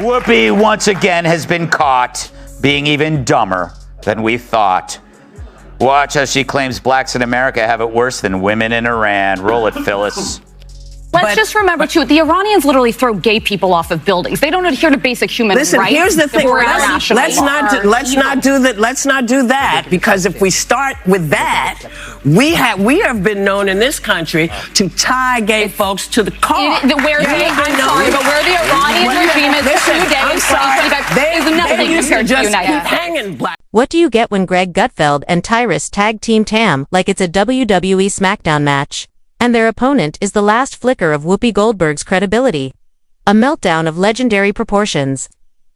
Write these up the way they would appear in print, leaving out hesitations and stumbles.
Whoopi once again has been caught being even dumber than we thought. Watch as she claims blacks in America have it worse than women in Iran. Roll it, Phyllis. Let's just remember, too, the Iranians literally throw gay people off of buildings. They don't adhere to basic human rights. Listen, here's the thing. Let's not do that, because if we start with that, we have been known in this country to tie gay folks to the car. Where the Iranian regime is 2 days, 2025, is nothing compared to the United States. What do you get when Greg Gutfeld and Tyrus tag Team Tam like it's a WWE SmackDown match? And their opponent is the last flicker of Whoopi Goldberg's credibility. A meltdown of legendary proportions.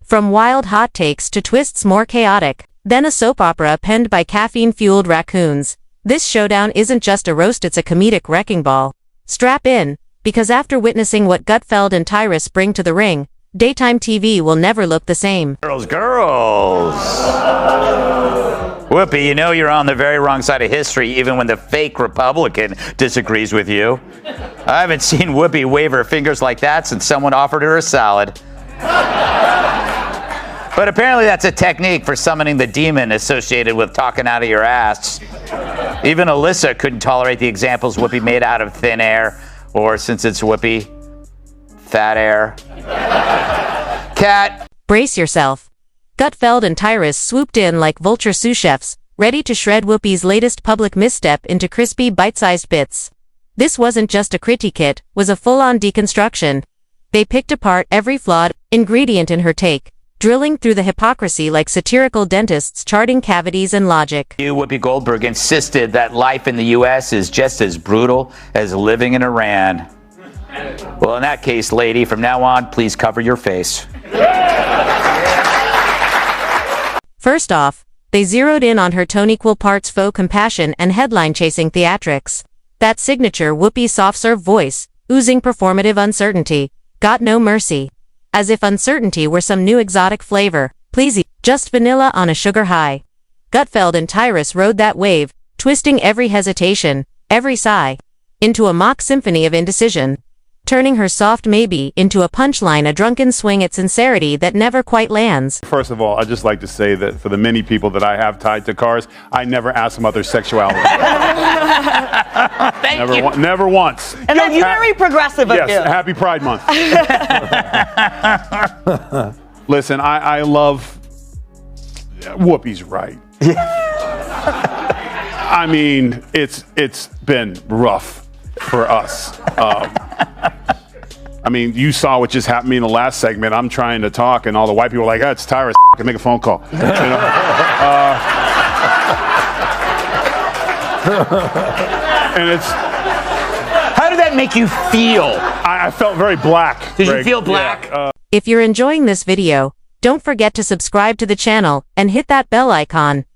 From wild hot takes to twists more chaotic than a soap opera penned by caffeine-fueled raccoons. This showdown isn't just a roast, it's a comedic wrecking ball. Strap in, because after witnessing what Gutfeld and Tyrus bring to the ring, daytime TV will never look the same. Girls. Whoopi, you know you're on the very wrong side of history even when the fake Republican disagrees with you. I haven't seen Whoopi wave her fingers like that since someone offered her a salad. But apparently that's a technique for summoning the demon associated with talking out of your ass. Even Alyssa couldn't tolerate the examples Whoopi made out of thin air, or since it's Whoopi, fat air. Cat. Brace yourself. Gutfeld and Tyrus swooped in like vulture sous chefs, ready to shred Whoopi's latest public misstep into crispy, bite-sized bits. This wasn't just a critique, it was a full-on deconstruction. They picked apart every flawed ingredient in her take, drilling through the hypocrisy like satirical dentists charting cavities and logic. Whoopi Goldberg insisted that life in the U.S. is just as brutal as living in Iran. Well, in that case, lady, from now on, please cover your face. First off, they zeroed in on her tone-equal parts faux compassion and headline-chasing theatrics. That signature Whoopi soft-serve voice, oozing performative uncertainty, got no mercy. As if uncertainty were some new exotic flavor, pleasey, just vanilla on a sugar high. Gutfeld and Tyrus rode that wave, twisting every hesitation, every sigh, into a mock symphony of indecision. Turning her soft maybe into a punchline, a drunken swing at sincerity that never quite lands. First of all, I'd just like to say that for the many people that I have tied to cars, I never ask them about their sexuality. Never once. And that's very progressive of you. Yes, happy Pride Month. Listen, I love... Whoopi's right. I mean, it's been rough for us. I mean, you saw what just happened to me in the last segment. I'm trying to talk, and all the white people are like, it's Tyrus, I can make a phone call. You know? And it's... How did that make you feel? I felt very black. Did you feel black? Yeah, If you're enjoying this video, don't forget to subscribe to the channel and hit that bell icon.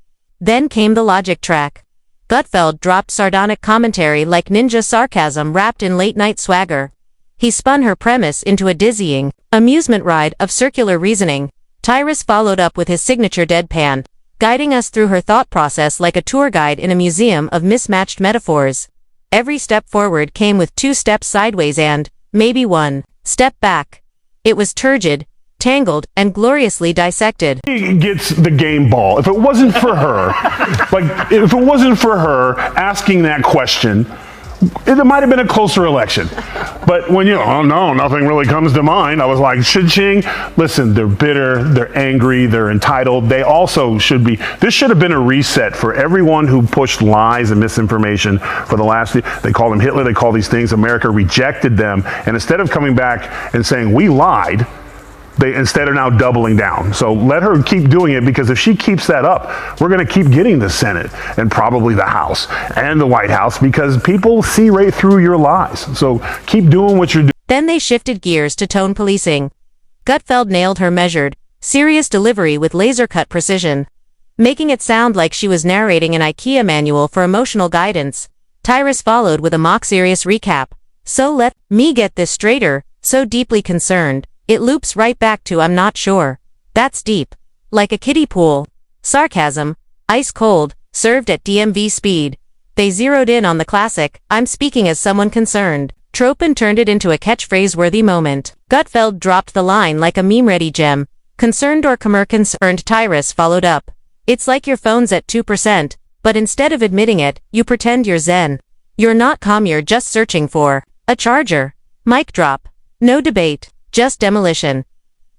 Then came the logic track. Gutfeld dropped sardonic commentary like ninja sarcasm wrapped in late-night swagger. He spun her premise into a dizzying amusement ride of circular reasoning. Tyrus followed up with his signature deadpan, guiding us through her thought process like a tour guide in a museum of mismatched metaphors. Every step forward came with 2 steps sideways and, maybe 1 step back. It was turgid, tangled, and gloriously dissected. He gets the game ball. If it wasn't for her, if it wasn't for her asking that question, it might have been a closer election. But when oh no, nothing really comes to mind, I was like, cha-ching. Listen, they're bitter, they're angry, they're entitled. They also should be, this should have been a reset for everyone who pushed lies and misinformation for the last, they call them Hitler, they call these things, America rejected them. And instead of coming back and saying, we lied, they instead are now doubling down. So let her keep doing it, because if she keeps that up, we're going to keep getting the Senate and probably the House and the White House, because people see right through your lies. So keep doing what you're doing. Then they shifted gears to tone policing. Gutfeld nailed her measured, serious delivery with laser-cut precision, making it sound like she was narrating an IKEA manual for emotional guidance. Tyrus followed with a mock-serious recap. So let me get this straighter, so deeply concerned. It loops right back to I'm not sure. That's deep. Like a kiddie pool. Sarcasm, ice cold, served at DMV speed. They zeroed in on the classic, I'm speaking as someone concerned, trope and turned it into a catchphrase-worthy moment. Gutfeld dropped the line like a meme-ready gem. Concerned or concerned, Tyrus followed up. It's like your phone's at 2%, but instead of admitting it, you pretend you're zen. You're not calm, you're just searching for a charger. Mic drop. No debate, just demolition.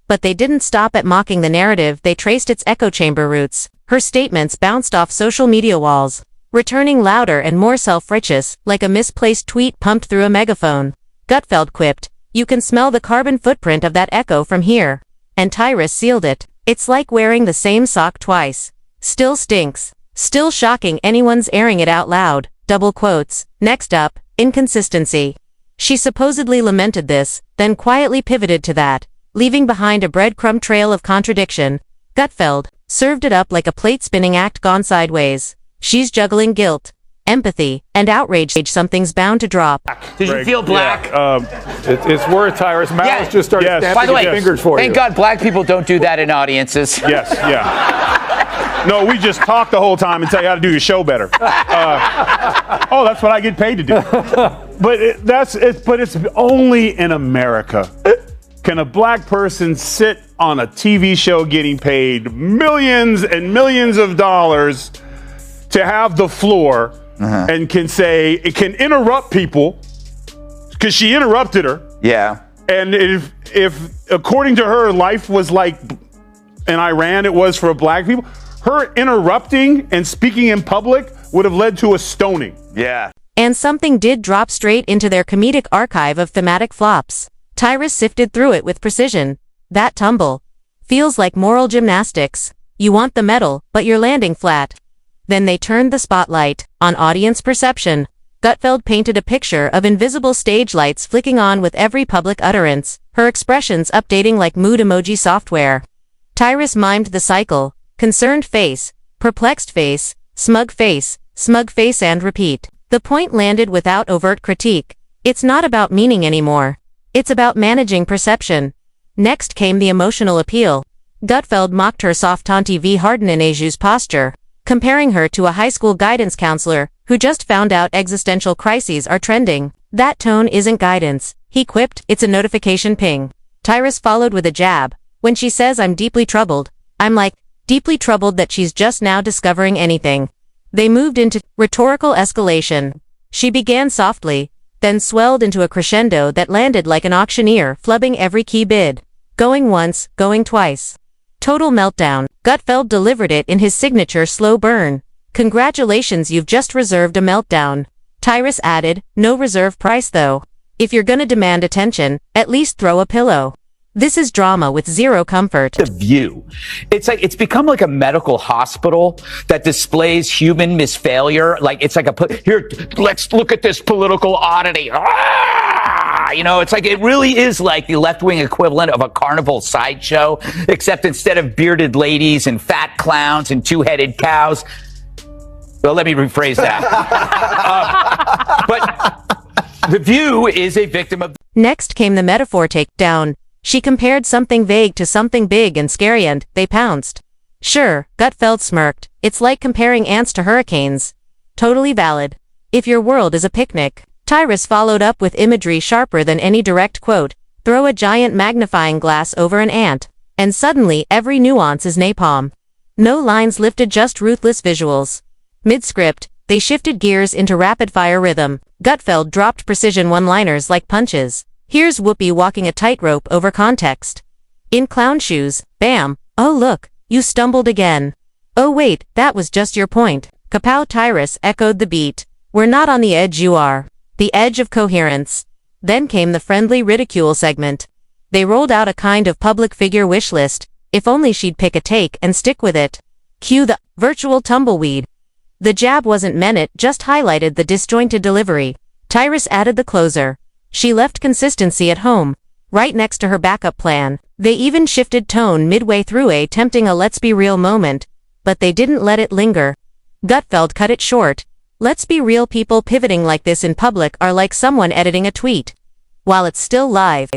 But they didn't stop at mocking the narrative, they traced its echo chamber roots. Her statements bounced off social media walls, returning louder and more self-righteous, like a misplaced tweet pumped through a megaphone. Gutfeld quipped, "You can smell the carbon footprint of that echo from here." And Tyrus sealed it. "It's like wearing the same sock twice. Still stinks. Still shocking anyone's airing it out loud." Double quotes. Next up, inconsistency. She supposedly lamented this, then quietly pivoted to that, leaving behind a breadcrumb trail of contradiction. Gutfeld served it up like a plate-spinning act gone sideways. She's juggling guilt, empathy, and outrage. Something's bound to drop. Did you feel black? Yeah, it's worth, Tyrus. Malice just started snapping By the way, his fingers for thank you. God black people don't do that in audiences. Yes, yeah. No, we just talk the whole time and tell you how to do your show better. Oh, that's what I get paid to do. But it's only in America can a black person sit on a TV show getting paid millions and millions of dollars to have the floor and can say, it can interrupt people because she interrupted her. Yeah. And if according to her, life was like in Iran, it was for black people, her interrupting and speaking in public would have led to a stoning. Yeah. And something did drop straight into their comedic archive of thematic flops. Tyrus sifted through it with precision. That tumble feels like moral gymnastics. You want the medal, but you're landing flat. Then they turned the spotlight on audience perception. Gutfeld painted a picture of invisible stage lights flicking on with every public utterance, her expressions updating like mood emoji software. Tyrus mimed the cycle: concerned face, perplexed face, smug face, and repeat. The point landed without overt critique. It's not about meaning anymore. It's about managing perception. Next came the emotional appeal. Gutfeld mocked her soft Tanti v Hardeneju's posture, comparing her to a high school guidance counselor who just found out existential crises are trending. That tone isn't guidance, he quipped, it's a notification ping. Tyrus followed with a jab. When she says I'm deeply troubled, I'm like, deeply troubled that she's just now discovering anything. They moved into rhetorical escalation. She began softly, then swelled into a crescendo that landed like an auctioneer flubbing every key bid. Going once, going twice. Total meltdown. Gutfeld delivered it in his signature slow burn. Congratulations, you've just reserved a meltdown. Tyrus added, no reserve price though. If you're gonna demand attention, at least throw a pillow. This is drama with zero comfort. The View. It's become like a medical hospital that displays human misfailure. Like it's like here, let's look at this political oddity. You know, it's like it really is like the left-wing equivalent of a carnival sideshow, except instead of bearded ladies and fat clowns and two-headed cows. Well, let me rephrase that. But The View is a victim of... Next came the metaphor takedown. She compared something vague to something big and scary and they pounced. Sure, Gutfeld smirked. It's like comparing ants to hurricanes. Totally valid. If your world is a picnic. Tyrus followed up with imagery sharper than any direct quote. Throw a giant magnifying glass over an ant, and suddenly every nuance is napalm. No lines lifted, just ruthless visuals. Mid-script, they shifted gears into rapid-fire rhythm. Gutfeld dropped precision one-liners like punches. Here's Whoopi walking a tightrope over context. In clown shoes, bam, oh look, you stumbled again. Oh wait, that was just your point. Kapow! Tyrus echoed the beat. We're not on the edge, you are. The edge of coherence. Then came the friendly ridicule segment. They rolled out a kind of public figure wish list, if only she'd pick a take and stick with it. Cue the virtual tumbleweed. The jab wasn't meant, it just highlighted the disjointed delivery. Tyrus added the closer. She left consistency at home, right next to her backup plan. They even shifted tone midway through, attempting a let's be real moment, but they didn't let it linger. Gutfeld cut it short. Let's be real, people pivoting like this in public are like someone editing a tweet while it's still live.